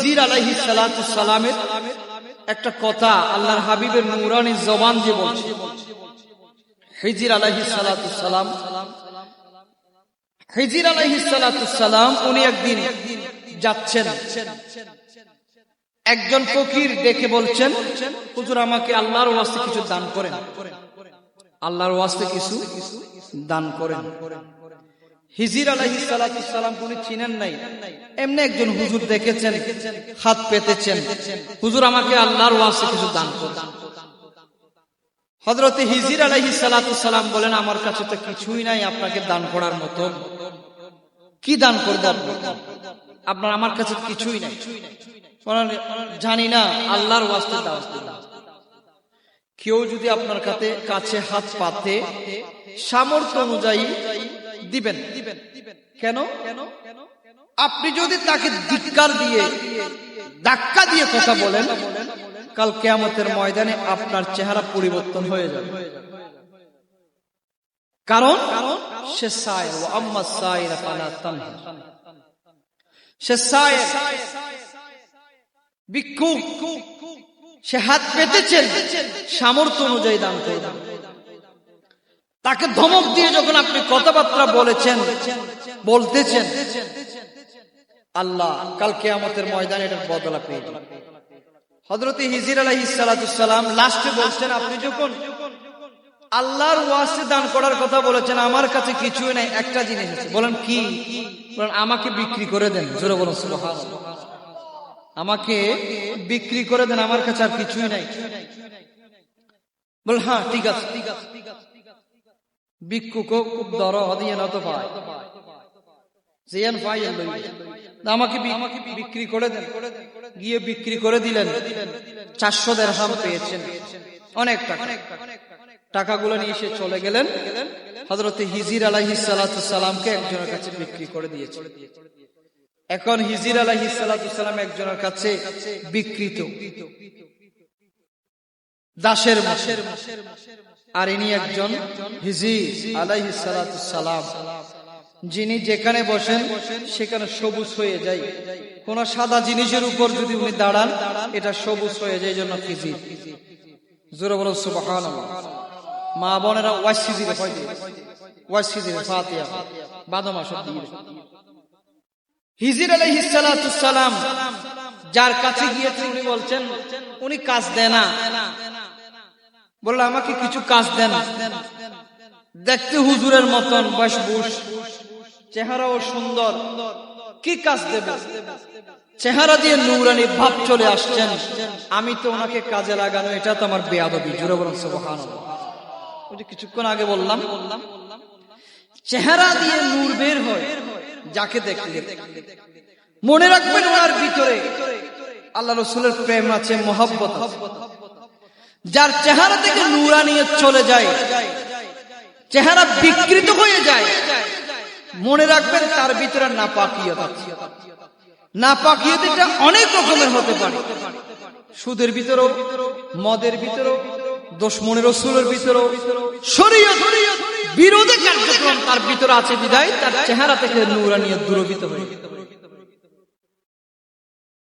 হিজির আলাইহিস সালাতু সালামের একটা কথা আল্লাহর হাবিবের নূরানী জবান দিয়ে বলছে। হিজির আলাইহিস সালাতু সালাম, হিজির আলাইহিস সালাতু সালাম উনি একদিন যাচ্ছেন, একজন ফকির দেখে বলছেন, হুজুর আমাকে আল্লাহর ওয়াস্তে কিছু দান করেন, আল্লাহর ওয়াস্তে কিছু দান করেন। হিজির আলাইহিস সালাতু সালাম উনি চিনেন নাই, এমনি একজন হুজুর দেখেছেন, হাত পেতেছেন, হুজুর আমাকে আল্লাহর ওয়াস্তে কিছু দান করেন। হযরত হিজির আলাইহিস সালাতু সালাম বলেন, আমার কাছে তো কিছুই নাই আপনাকে দান করার মতো, কি দান করব আপনার, আমার কাছে কিছুই নাই, জানি না আল্লাহর ওয়াস্তে দাও। কেউ যদি আপনার কাছে হাত পাতে সামর্থ্য অনুযায়ী দিবেন, কেন? আপনি যদি তাকে ধিক্কার দিয়ে ধাক্কা দিয়ে কথা বলেন, কাল কিয়ামতের ময়দানে আপনার চেহারা পরিবর্তন হয়ে যাবে। কারণ সে সায়ের, ওয়া আম্মা সায়ের ফালা তানহার, সে সায়ের ভিক্ষুক, সে হাত পেতেছেন, সামর্থ্য অনুযায়ী দান করবেন। তাকে ধমক দিয়ে যখন আপনি কথাবার্তা বলতেছেন, আল্লাহ কাল কিয়ামতের ময়দানে এটার বদলা পেয়ে যাবেন। হযরত হিজির আলাইহিস সালাতু সালাম লাস্টে বলছেন, আপনি যখন আল্লাহর ওয়াস্তে দান করার কথা বলেছেন, আমার কাছে কিছুই নাই, একটা জিনিস আছে। বলেন কি? বলেন আমাকে বিক্রি করে দেন। জোরে বলুন সুবহানাল্লাহ। আমাকে বিক্রি করে দেন, আমার কাছে আর কিছুই নাই। বল হ্যাঁ ঠিক আছে। ভিক্ষুক খুব দরদ দিয়ে নত পায়, জিয়ান পাই, আমাকে বিক্রি করে দেন। গিয়ে বিক্রি করে দিলেন, 400 দিরহাম পেয়েছেন, অনেক টাকা। টাকাগুলো নিয়ে এসে চলে গেলেন। হযরত হিজির আলাইহিস সালাতু সালামকে একজনের কাছে বিক্রি করে দিয়েছেন। এখন হিজির আলাইহিস সালাতু সালাম একজনের কাছে বিক্রিত, দাসের মতো, আর ইনি একজন হিজির আলাইহিস সালাতু সালাম, যিনি যেখানে বসেন সেখানে সবুজ হয়ে যায়। কোন সাদা জিনিসের উপর যদি উনি দাঁড়ান, এটা সবুজ হয়ে যায়, জন্য হিজির। জোরে বলো সুবহানাল্লাহ। মা বোনেরা ওয়াসিজিরে হয়, ওয়াসিজিরে ফাতিহা বাদমা সব দিয়ে। হিজির আলাইহিস সালাতু সালাম যার কাছে গিয়েছে, উনি বলছেন, উনি কাজ দেন না, বলল আমাকে কিছু কাজ দেন। দেখতে হুজুরের মতন, বয়স, চেহারাও সুন্দর, কি কাজ দেব? চেহারা দিয়ে নূরানি ভাব চলে আসছেন। আমি তো ওনাকে কাজে লাগানো, এটা তো আমার বেয়াদবি। জোরে বলুন সুবহানাল্লাহ। ওই যে কিছুক্ষণ আগে বললাম, চেহারা দিয়ে নূর বের হয়, যাকে দেখলে মনে রাখবেন ওনার ভিতরে আল্লাহ রাসূলের প্রেম আছে, মহব্বত আছে। যার চেহারা থেকে নূরানিয়ত চলে যায়, চেহারা বিকৃত হয়ে যায়, মনে রাখবেন তার ভিতরে নাপাকিয়ত আছে। নাপাকিয়ত এটা অনেক রকমের হতে পারে, সুদের ভিতরেও, মদের ভিতরেও, দুশমনের রাসূলের ভিতরেও, শরীয়ত বিরোধী কার্যক্রম তার ভিতরে আছে বিধায় তার চেহারা থেকে নূরানিয়ত দূরীভূত হয়ে